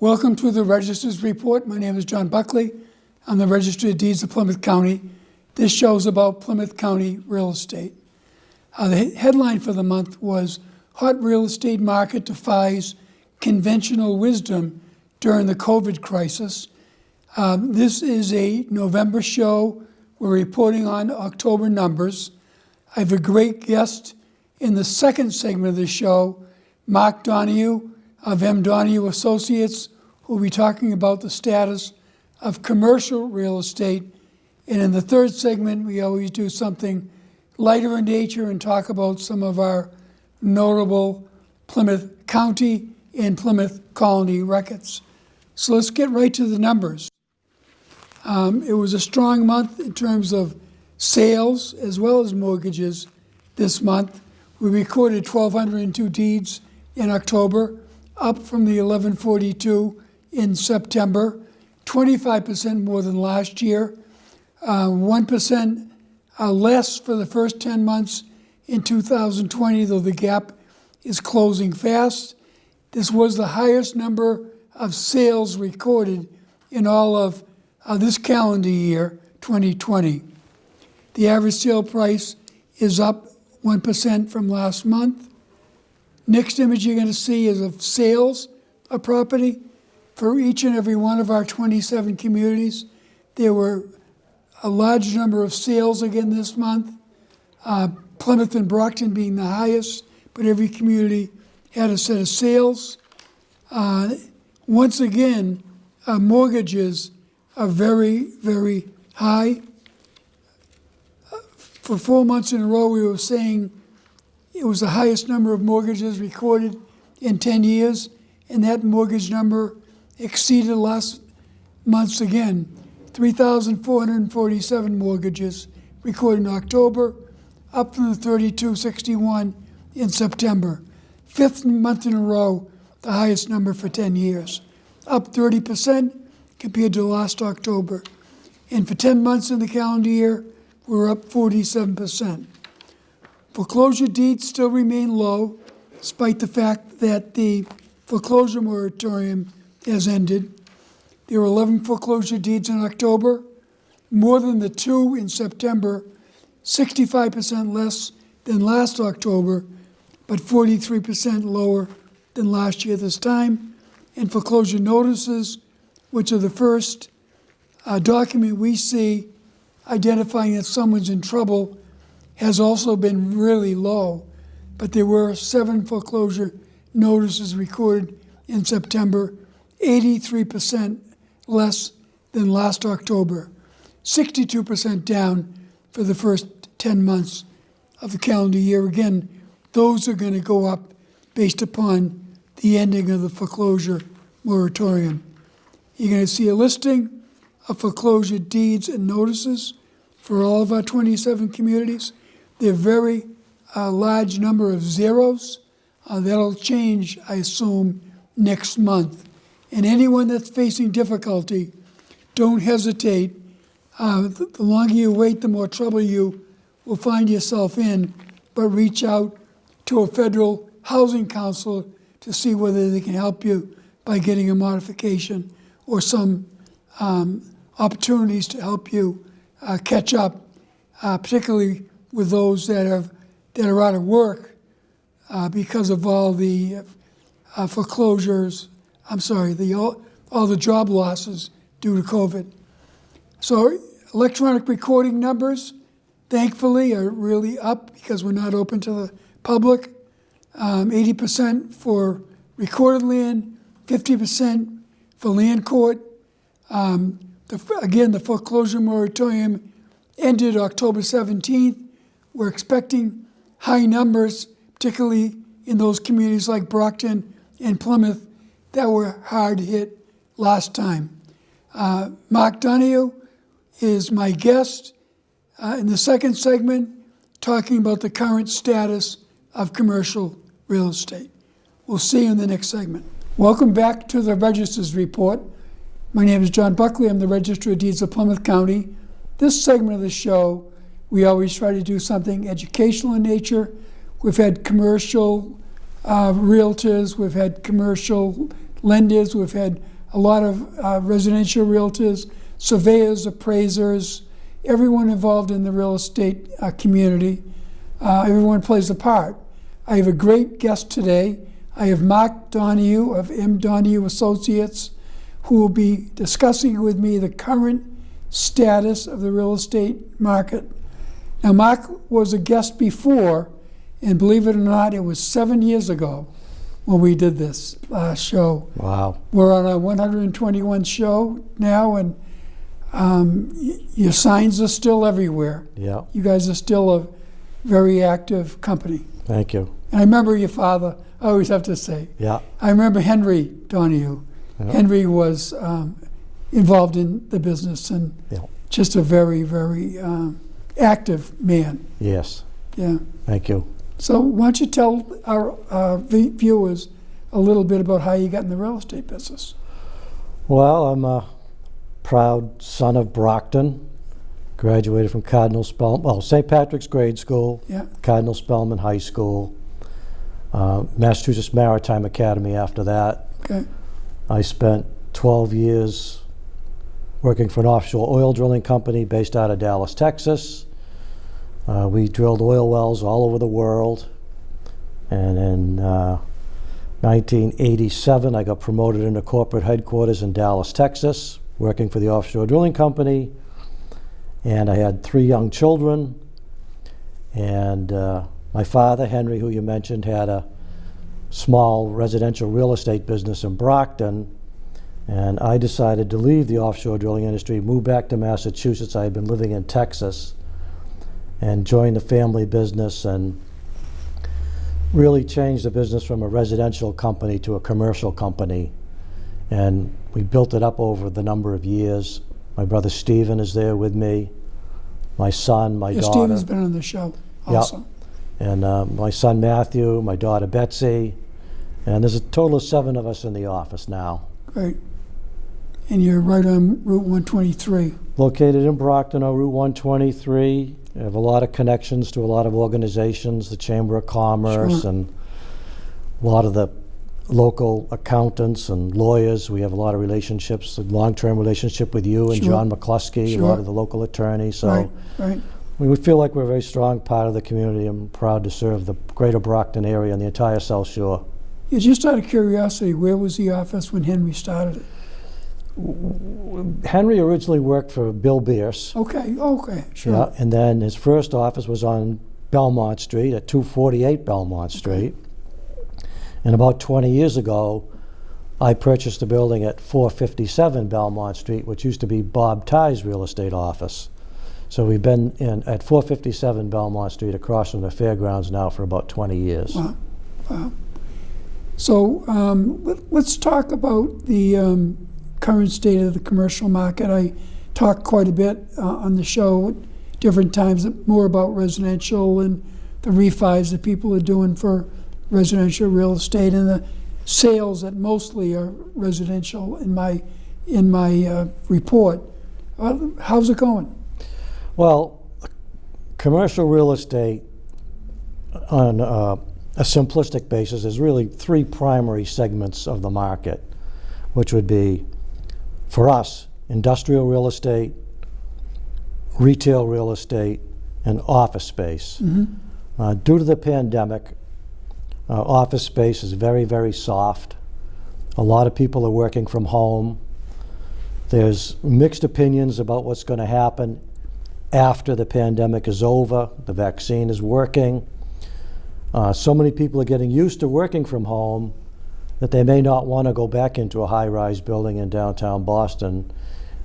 Welcome to the Register's Report. My name is John Buckley. I'm the Registry of Deeds of Plymouth County. This show's about Plymouth County real estate. The headline for the month was Hot Real Estate Market Defies Conventional Wisdom During the COVID Crisis. This is a November show. We're reporting on October numbers. I have a great guest in the second segment of the show, Mark Donahue of M. Donahue Associates, who will be talking about the status of commercial real estate. And in the third segment, we always do something lighter in nature and talk about some of our notable Plymouth County and Plymouth Colony records. So let's get right to the numbers. It was a strong month in terms of sales as well as mortgages this month. We recorded 1,202 deeds in October, up from the 1,142 in September, 25% more than last year, 1% less for the first 10 months in 2020, though the gap is closing fast. This was the highest number of sales recorded in all of this calendar year, 2020. The average sale price is up 1% from last month. Next image you're going to see is of sales of property. For each and every one of our 27 communities, there were a large number of sales again this month. Plymouth and Brockton being the highest, but every community had a set of sales. Once again, mortgages are very, very high. For 4 months in a row, we were saying it was the highest number of mortgages recorded in 10 years, and that mortgage number exceeded last month's again. 3,447 mortgages recorded in October, up from the 3,261 in September. Fifth month in a row, the highest number for 10 years, up 30% compared to last October. And for 10 months in the calendar year, we're up 47%. Foreclosure deeds still remain low, despite the fact that the foreclosure moratorium has ended. There were 11 foreclosure deeds in October, more than the 2 in September, 65% less than last October, but 43% lower than last year this time. And foreclosure notices, which are the first document we see identifying that someone's in trouble, has also been really low. But there were 7 foreclosure notices recorded in September, 83% less than last October, 62% down for the first 10 months of the calendar year. Again, those are going to go up based upon the ending of the foreclosure moratorium. You're going to see a listing of foreclosure deeds and notices for all of our 27 communities. There are very large number of zeros. That'll change, I assume, next month. And anyone that's facing difficulty, don't hesitate. The longer you wait, the more trouble you will find yourself in. But reach out to a federal housing council to see whether they can help you by getting a modification or some opportunities to help you catch up, particularly with those that are out of work because of all the foreclosures. All the job losses due to COVID. So electronic recording numbers, thankfully, are really up because we're not open to the public. 80% for recorded land, 50% for land court. Again, the foreclosure moratorium ended October 17th. We're expecting high numbers, particularly in those communities like Brockton and Plymouth that were hard hit last time. Mark Donahue is my guest in the second segment, talking about the current status of commercial real estate. We'll see you in the next segment. Welcome back to the Register's Report. My name is John Buckley. I'm the Registry of Deeds of Plymouth County. This segment of the show, we always try to do something educational in nature. We've had commercial realtors, we've had commercial lenders, we've had a lot of residential realtors, surveyors, appraisers, everyone involved in the real estate community. Everyone plays a part. I have a great guest today. I have Mark Donahue of M. Donahue Associates, who will be discussing with me the current status of the real estate market. Now, Mark was a guest before, and believe it or not, it was 7 years ago when we did this show. Wow. We're on our 121 show now, and your signs are still everywhere. Yeah. You guys are still a very active company. Thank you. And I remember your father, I always have to say. Yeah. I remember Henry Donahue. Yeah. Henry was involved in the business and Yeah. just a very, very active man. Yes. Yeah. Thank you. So why don't you tell our viewers a little bit about how you got in the real estate business? Well, I'm a proud son of Brockton. Graduated from Cardinal Spellman, well, St. Patrick's Grade School, Yeah. Cardinal Spellman High School, Massachusetts Maritime Academy after that. Okay. I spent 12 years working for an offshore oil drilling company based out of Dallas, Texas. We drilled oil wells all over the world. And in 1987, I got promoted into corporate headquarters in Dallas, Texas, working for the offshore drilling company. And I had 3 young children. And my father, Henry, who you mentioned, had a small residential real estate business in Brockton. And I decided to leave the offshore drilling industry, move back to Massachusetts. I had been living in Texas, and join the family business and really change the business from a residential company to a commercial company. And we built it up over the number of years. My brother Stephen is there with me, my son, my daughter. Stephen's been on the show also. Yep. And my son Matthew, my daughter Betsy, and there's a total of 7 of us in the office now. Great. And you're right on Route 123. Located in Brockton on Route 123. We have a lot of connections to a lot of organizations, the Chamber of Commerce, Sure. and a lot of the local accountants and lawyers. We have a lot of relationships, a long-term relationship with you and Sure. John McCluskey, Sure. a lot of the local attorneys. So Right. we feel like we're a very strong part of the community. I'm proud to serve the greater Brockton area and the entire South Shore. Yeah, just out of curiosity, where was the office when Henry started it? Henry originally worked for Bill Bierce. Okay, sure. Yeah, and then his first office was on Belmont Street at 248 Belmont Street. And about 20 years ago, I purchased a building at 457 Belmont Street, which used to be Bob Tighe's real estate office. So we've been at 457 Belmont Street across from the fairgrounds now for about 20 years. Wow. So let's talk about the current state of the commercial market. I talked quite a bit on the show at different times more about residential and the refis that people are doing for residential real estate and the sales that mostly are residential in my report. How's it going? Well, commercial real estate on a simplistic basis is really 3 primary segments of the market, which would be, for us, industrial real estate, retail real estate, and office space. Mm-hmm. Due to the pandemic, office space is very, very soft. A lot of people are working from home. There's mixed opinions about what's going to happen after the pandemic is over. The vaccine is working. So many people are getting used to working from home that they may not want to go back into a high-rise building in downtown Boston.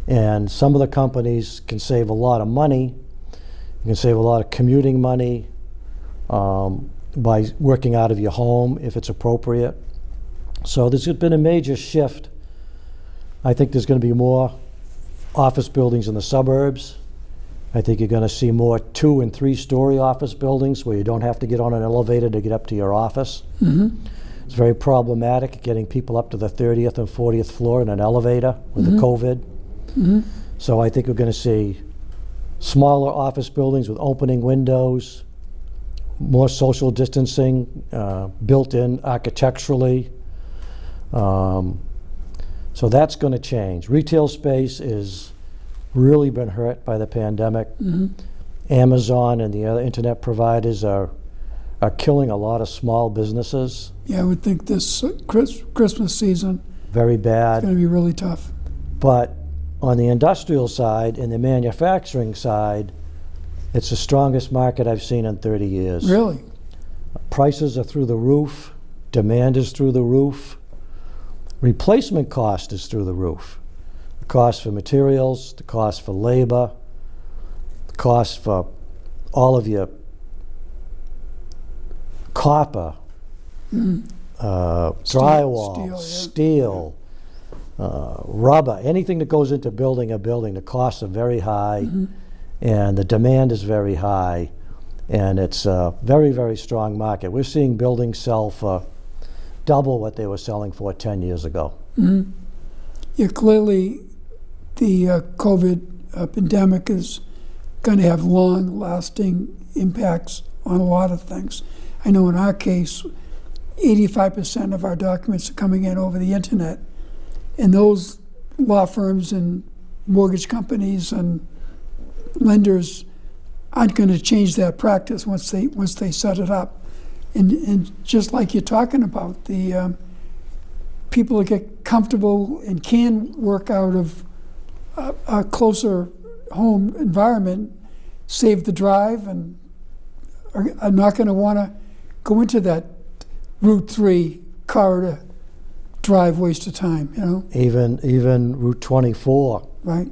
And some of the companies can save a lot of money. You can save a lot of commuting money by working out of your home if it's appropriate. So there's been a major shift. I think there's going to be more office buildings in the suburbs. I think you're going to see more 2- and 3-story office buildings where you don't have to get on an elevator to get up to your office. Mm-hmm. It's very problematic getting people up to the 30th and 40th floor in an elevator with the COVID. Mm-hmm. So I think we're going to see smaller office buildings with opening windows, more social distancing built in architecturally. So that's going to change. Retail space is really been hurt by the pandemic. Amazon and the other internet providers are killing a lot of small businesses. Yeah, I would think this Christmas season Very is bad. going to be really tough. But on the industrial side and the manufacturing side, it's the strongest market I've seen in 30 years. Really? Prices are through the roof. Demand is through the roof. Replacement cost is through the roof. The cost for materials, the cost for labor, the cost for all of your copper, drywall, steel, rubber, anything that goes into building a building, the costs are very high and the demand is very high, and it's a very, very strong market. We're seeing buildings sell for double what they were selling for 10 years ago. Yeah, clearly the COVID pandemic is going to have long-lasting impacts on a lot of things. I know in our case, 85% of our documents are coming in over the internet, and those law firms and mortgage companies and lenders aren't going to change that practice once they set it up. And just like you're talking about, the people that get comfortable and can work out of a closer home environment save the drive and are not going to want to go into that Route 3 corridor drive waste of time, you know? Even Route 24 Right,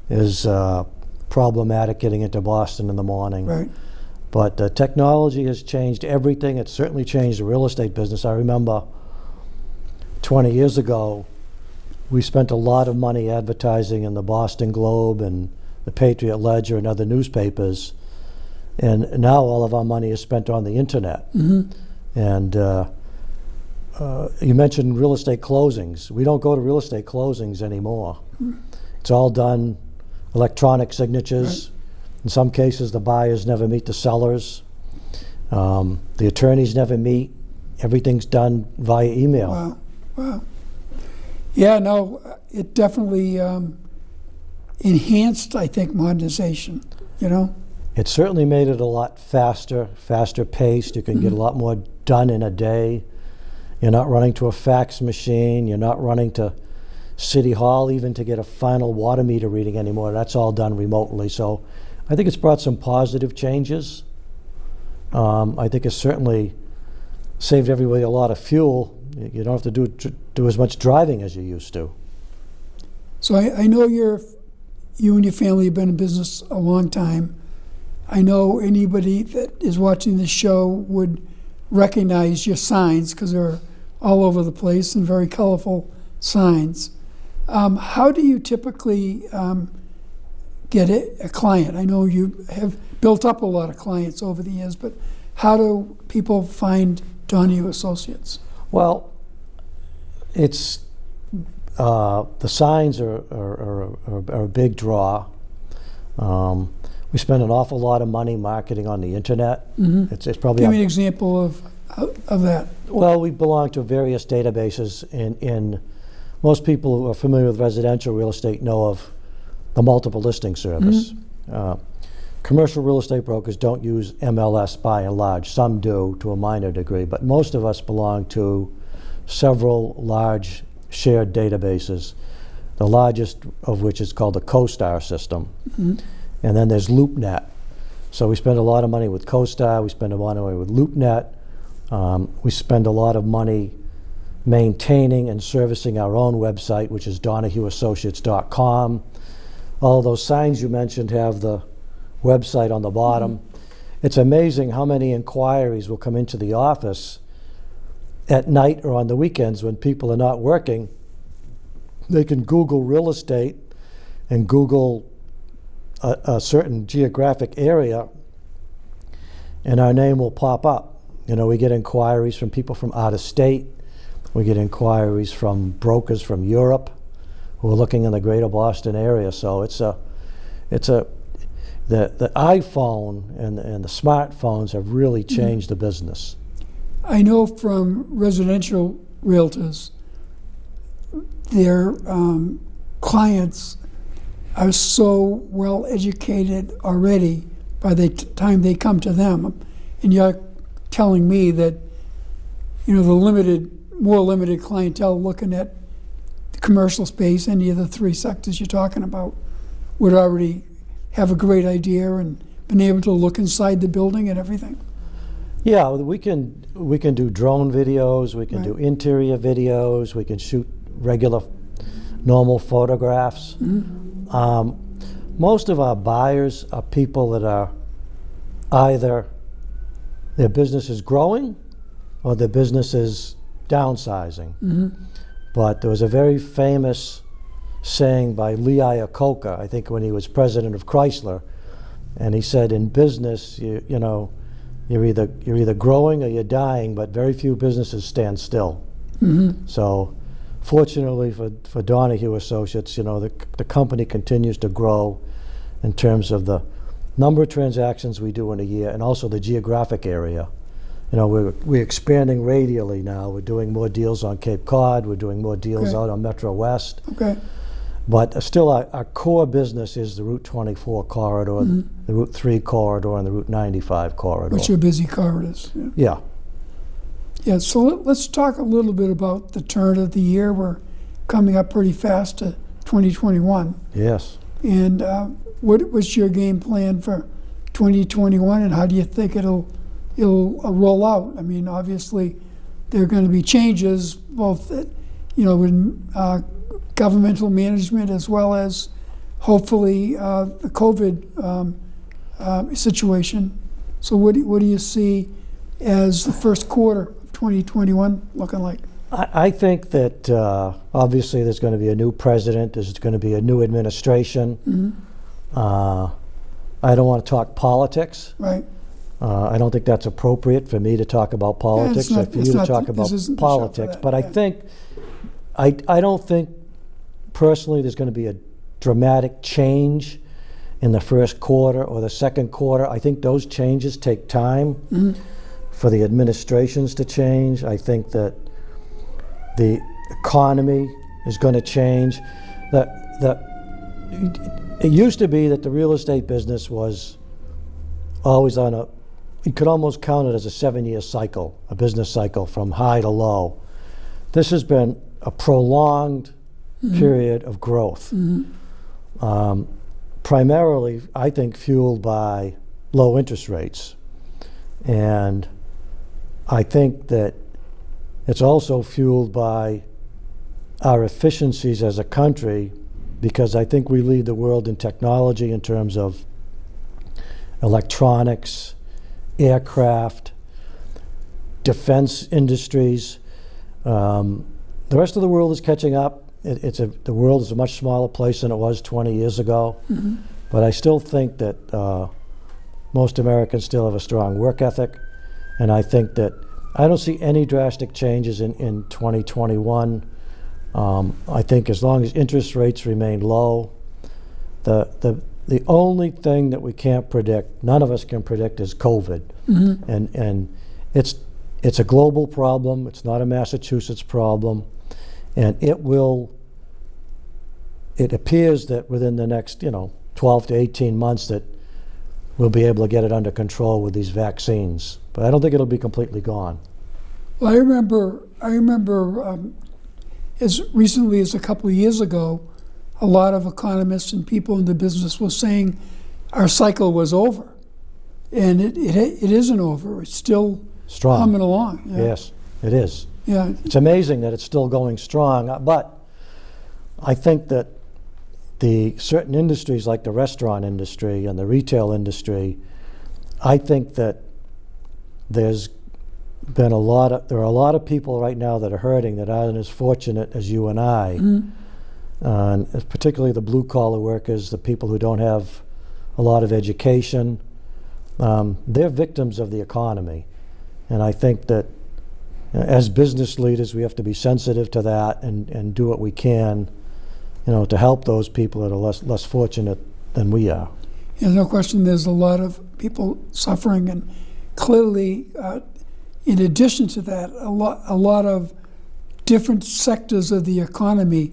is problematic getting into Boston in the morning. right. But technology has changed everything. It's certainly changed the real estate business. I remember 20 years ago, we spent a lot of money advertising in the Boston Globe and the Patriot Ledger and other newspapers. And now all of our money is spent on the internet. And you mentioned real estate closings. We don't go to real estate closings anymore. It's all done electronic signatures. In some cases, the buyers never meet the sellers. The attorneys never meet. Everything's done via email. Wow, wow. Yeah, no, it definitely enhanced, I think, modernization, you know? It certainly made it a lot faster paced. You can get a lot more done in a day. You're not running to a fax machine. You're not running to City Hall even to get a final water meter reading anymore. That's all done remotely. So I think it's brought some positive changes. I think it's certainly saved everybody a lot of fuel. You don't have to do as much driving as you used to. So I know you and your family have been in business a long time. I know anybody that is watching this show would recognize your signs because they're all over the place and very colorful signs. How do you typically get a client? I know you have built up a lot of clients over the years, but how do people find Donahue Associates? Well, it's the signs are a big draw. We spend an awful lot of money marketing on the internet. It's probably Give me an example of that. well, we belong to various databases. In most people who are familiar with residential real estate know of the multiple listing service. Commercial real estate brokers don't use MLS by and large. Some do to a minor degree, but most of us belong to several large shared databases, the largest of which is called the CoStar system. And then there's LoopNet. So we spend a lot of money with CoStar, we spend a lot of money with LoopNet, we spend a lot of money maintaining and servicing our own website, which is DonahueAssociates.com. All of those signs you mentioned have the website on the bottom. It's amazing how many inquiries will come into the office at night or on the weekends when people are not working. They can Google real estate and Google a certain geographic area, and our name will pop up. You know, we get inquiries from people from out of state. We get inquiries from brokers from Europe who are looking in the greater Boston area. So the iPhone and the smartphones have really changed the business. I know from residential realtors, their clients are so well educated already by the time they come to them. And you're telling me that, you know, the more limited clientele looking at the commercial space, any of the three sectors you're talking about, would already have a great idea and been able to look inside the building and everything. Yeah, we can do drone videos, we can Right. do interior videos, we can shoot regular, normal photographs. Most of our buyers are people that are either their business is growing or their business is downsizing. But there was a very famous saying by Lee Iacocca, I think when he was president of Chrysler, and he said, in business, you know, you're either growing or you're dying, but very few businesses stand still. So fortunately for Donahue Associates, you know, the company continues to grow in terms of the number of transactions we do in a year and also the geographic area. You know, we're expanding radially now. We're doing more deals on Cape Cod. We're doing more deals Okay. out on Metro West. Okay. But still, our core business is the Route 24 corridor, the Route 3 corridor, and the Route 95 corridor. Which are busy corridors. Yeah. Yeah. Yeah, so let's talk a little bit about the turn of the year. We're coming up pretty fast to 2021. Yes. And what was your game plan for 2021, and how do you think it'll roll out? I mean, obviously, there are going to be changes, both, you know, in governmental management as well as hopefully the COVID situation. So what do you see as the first quarter of 2021 looking like? I think that obviously there's going to be a new president. There's going to be a new administration. I don't want to talk politics. Right. I don't think that's appropriate for me to talk about politics or for you to talk about politics. But I think, I don't think personally there's going to be a dramatic change in the first quarter or the second quarter. I think those changes take time for the administrations to change. I think that the economy is going to change. It used to be that the real estate business was always on you could almost count it as a 7-year cycle, a business cycle from high to low. This has been a prolonged period of growth. Primarily, I think, fueled by low interest rates. And I think that it's also fueled by our efficiencies as a country, because I think we lead the world in technology in terms of electronics, aircraft, defense industries. The rest of the world is catching up. The world is a much smaller place than it was 20 years ago. But I still think that most Americans still have a strong work ethic. And I think that I don't see any drastic changes in 2021. I think as long as interest rates remain low, the only thing that we can't predict, none of us can predict, is COVID. And it's a global problem. It's not a Massachusetts problem. And it appears that within the next 12 to 18 months that we'll be able to get it under control with these vaccines. But I don't think it'll be completely gone. Well, I remember as recently as a couple of years ago, a lot of economists and people in the business were saying our cycle was over. And it isn't over. It's still Strong. humming along. Yeah. Yes, it is. Yeah. It's amazing that it's still going strong. But I think that the certain industries like the restaurant industry and the retail industry, I think that there's been there are a lot of people right now that are hurting that aren't as fortunate as you and I. And particularly the blue collar workers, the people who don't have a lot of education. They're victims of the economy. And I think that as business leaders, we have to be sensitive to that and do what we can, to help those people that are less fortunate than we are. Yeah, no question there's a lot of people suffering, and clearly, in addition to that, a lot of different sectors of the economy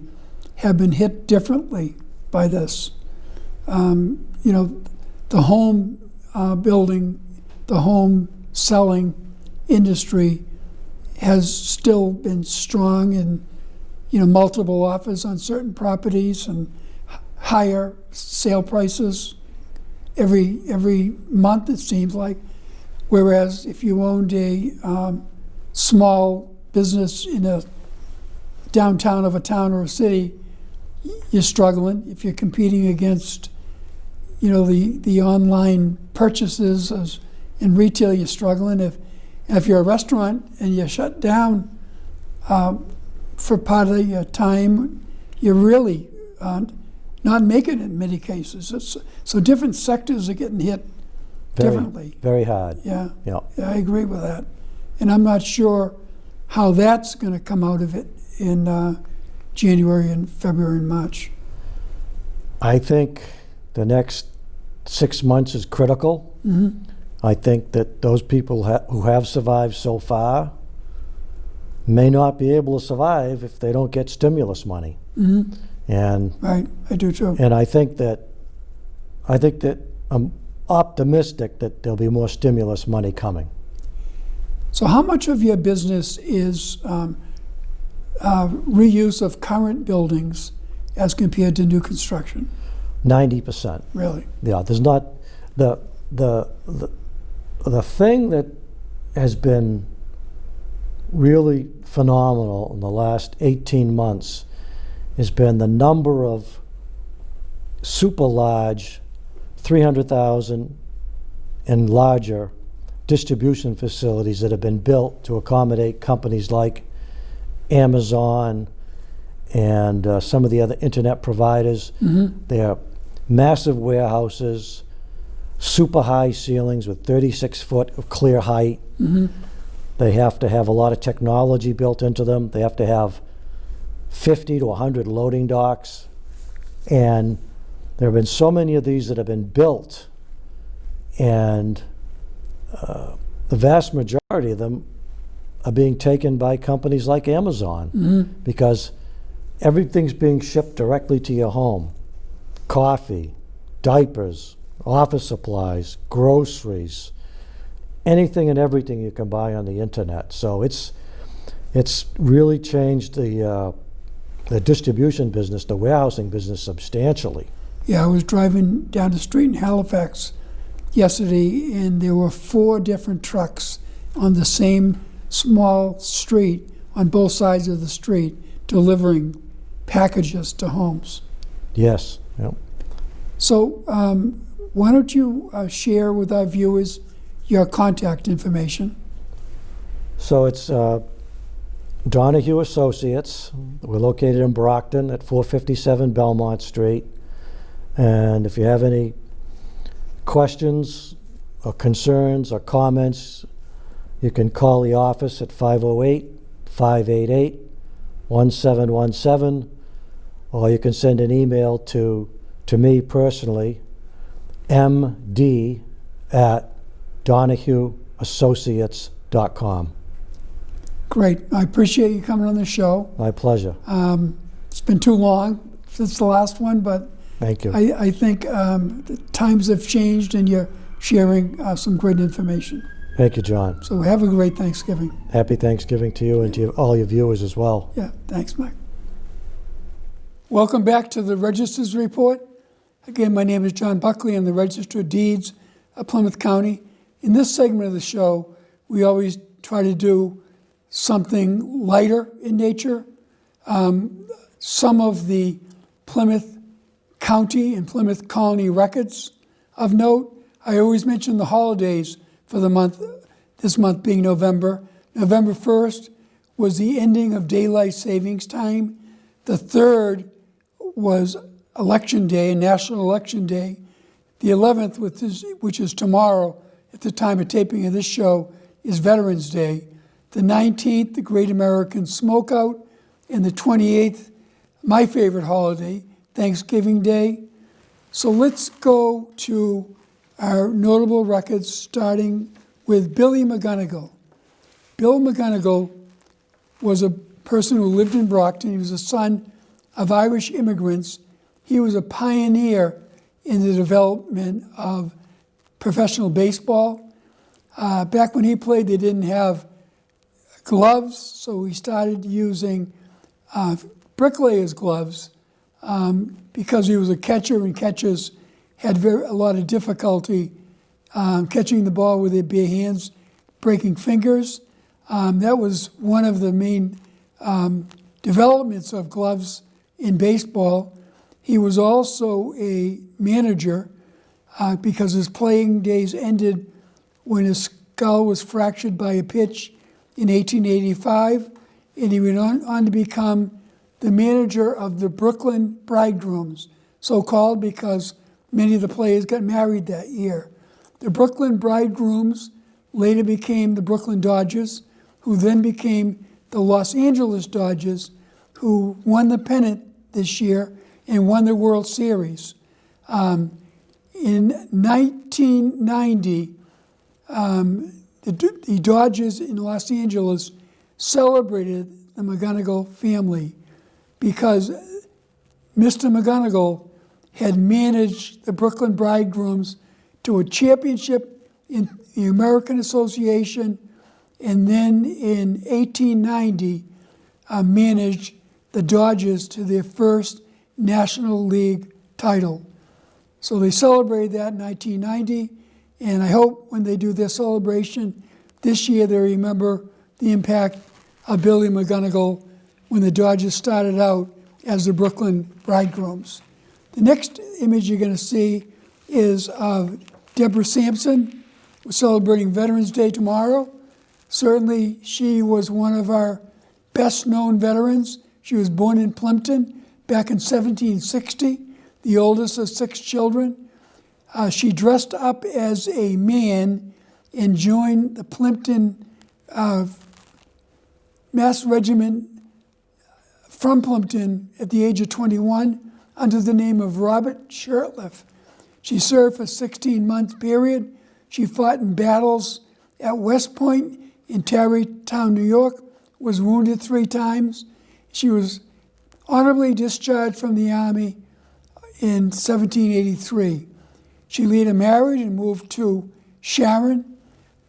have been hit differently by this. You know, the home building, the home selling industry has still been strong, and multiple offers on certain properties and higher sale prices every month, it seems like. Whereas if you owned a small business in a downtown of a town or a city, you're struggling. If you're competing against the online purchases in retail, you're struggling. If you're a restaurant and you're shut down for part of your time, you're really not making it in many cases. So different sectors are getting hit differently. Very hard. Yeah. Yeah. I agree with that. And I'm not sure how that's going to come out of it in January and February and March. I think the next 6 months is critical. Mm-hmm. I think that those people who have survived so far may not be able to survive if they don't get stimulus money. Mm-hmm. And right, I do too. And I think that I'm optimistic that there'll be more stimulus money coming. So how much of your business is reuse of current buildings as compared to new construction? 90%. Really? Yeah, there's not the thing that has been really phenomenal in the last 18 months has been the number of super large 300,000 and larger distribution facilities that have been built to accommodate companies like Amazon and some of the other internet providers. Mm-hmm. They're massive warehouses, super high ceilings with 36 foot of clear height. Mm-hmm. They have to have a lot of technology built into them. They have to have 50 to 100 loading docks. And there have been so many of these that have been built, and the vast majority of them are being taken by companies like Amazon, Mm-hmm. because everything's being shipped directly to your home. Coffee, diapers, office supplies, groceries, anything and everything you can buy on the internet. So it's really changed the distribution business, the warehousing business substantially. Yeah, I was driving down the street in Halifax yesterday, and there were 4 different trucks on the same small street on both sides of the street delivering packages to homes. Yes. Yep. So why don't you share with our viewers your contact information? So it's Donahue Associates. We're located in Brockton at 457 Belmont Street. And if you have any questions or concerns or comments, you can call the office at 508-588-1717, or you can send an email to me personally, md@donahueassociates.com. Great. I appreciate you coming on the show. My pleasure. It's been too long since the last one, but Thank you. I think the times have changed, and you're sharing some great information. Thank you, John. So have a great Thanksgiving. Happy Thanksgiving to you and to all your viewers as well. Yeah, thanks, Mike. Welcome back to the Register's Report. Again, my name is John Buckley. I'm the Register of Deeds of Plymouth County. In this segment of the show, we always try to do something lighter in nature. Some of the Plymouth County and Plymouth Colony records of note. I always mention the holidays for the month, this month being November. November 1st was the ending of daylight savings time. The 3rd was Election Day, National Election Day. The 11th, which is tomorrow at the time of taping of this show, is Veterans Day. The 19th, the Great American Smokeout, and the 28th, my favorite holiday, Thanksgiving Day. So let's go to our notable records, starting with Billy McGonigal. Bill McGonigal was a person who lived in Brockton. He was the son of Irish immigrants. He was a pioneer in the development of professional baseball. Back when he played, they didn't have gloves, so he started using bricklayers' gloves because he was a catcher, and catchers had a lot of difficulty catching the ball with their bare hands, breaking fingers. That was one of the main developments of gloves in baseball. He was also a manager because his playing days ended when his skull was fractured by a pitch in 1885, and he went on to become the manager of the Brooklyn Bridegrooms, so called because many of the players got married that year. The Brooklyn Bridegrooms later became the Brooklyn Dodgers, who then became the Los Angeles Dodgers, who won the pennant this year and won the World Series. In 1990, the Dodgers in Los Angeles celebrated the McGonigal family because Mr. McGonigal had managed the Brooklyn Bridegrooms to a championship in the American Association, and then in 1890 managed the Dodgers to their first National League title. So they celebrated that in 1990, and I hope when they do their celebration this year they remember the impact of Billy McGonigal when the Dodgers started out as the Brooklyn Bridegrooms. The next image you're going to see is of Deborah Sampson. We're celebrating Veterans Day tomorrow. Certainly she was one of our best known veterans. She was born in Plympton back in 1760, the oldest of 6 children. She dressed up as a man and joined the Plympton Mass Regiment from Plympton at the age of 21 under the name of Robert Shirtliff. She served for a 16-month period. She fought in battles at West Point in Tarrytown, New York, was wounded 3 times. She was honorably discharged from the Army in 1783. She later married and moved to Sharon,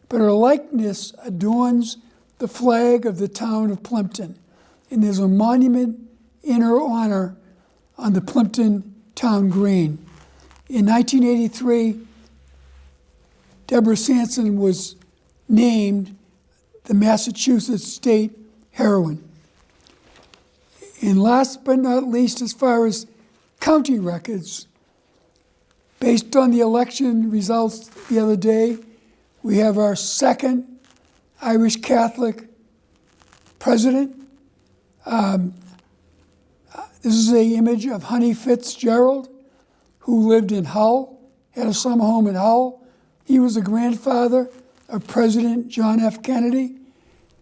but her likeness adorns the flag of the town of Plympton, and there's a monument in her honor on the Plympton Town Green. In 1983, Deborah Sampson was named the Massachusetts State Heroine. And last but not least, as far as county records, based on the election results the other day, we have our second Irish Catholic president. This is an image of Honey Fitzgerald, who lived in Hull, had a summer home in Hull. He was the grandfather of President John F. Kennedy.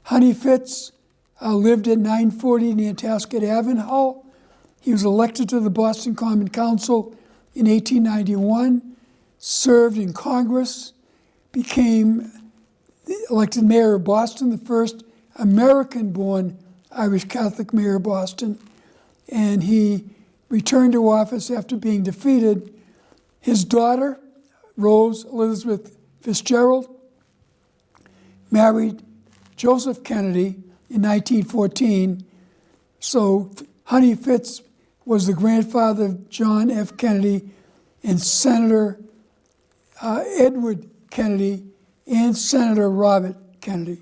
Honey Fitz lived at 940 Nantasket Ave in Hull. He was elected to the Boston Common Council in 1891, served in Congress, became elected mayor of Boston, the first American-born Irish Catholic mayor of Boston, and he returned to office after being defeated. His daughter, Rose Elizabeth Fitzgerald, married Joseph Kennedy in 1914. So Honey Fitz was the grandfather of John F. Kennedy and Senator Edward Kennedy and Senator Robert Kennedy.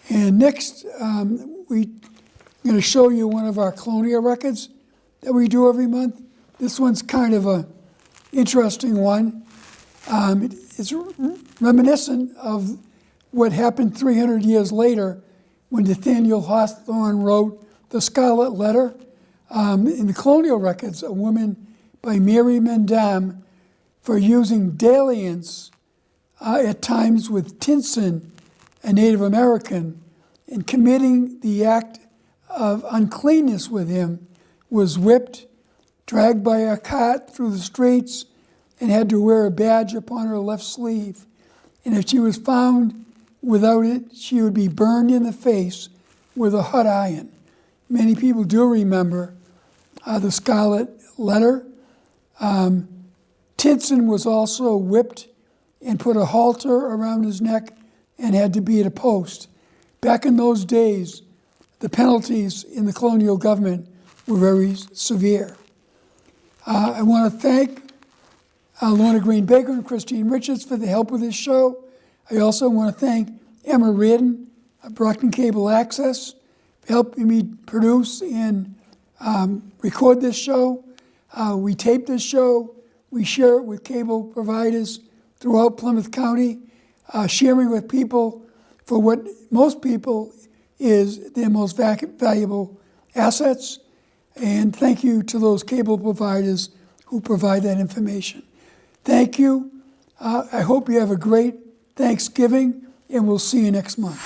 And next, we're going to show you one of our colonial records that we do every month. This one's kind of an interesting one. It's reminiscent of what happened 300 years later when Nathaniel Hawthorne wrote The Scarlet Letter. In the colonial records, a woman by Mary Mendam for using dalliance at times with Tinson, a Native American, and committing the act of uncleanness with him, was whipped, dragged by a cart through the streets, and had to wear a badge upon her left sleeve. And if she was found without it, she would be burned in the face with a hot iron. Many people do remember the Scarlet Letter. Tinson was also whipped and put a halter around his neck and had to be at a post. Back in those days, the penalties in the colonial government were very severe. I want to thank Lorna Green Baker and Christine Richards for the help with this show. I also want to thank Emma Reardon of Brockton Cable Access for helping me produce and record this show. We tape this show. We share it with cable providers throughout Plymouth County, sharing with people for what most people is their most valuable assets. And thank you to those cable providers who provide that information. Thank you. I hope you have a great Thanksgiving, and we'll see you next month.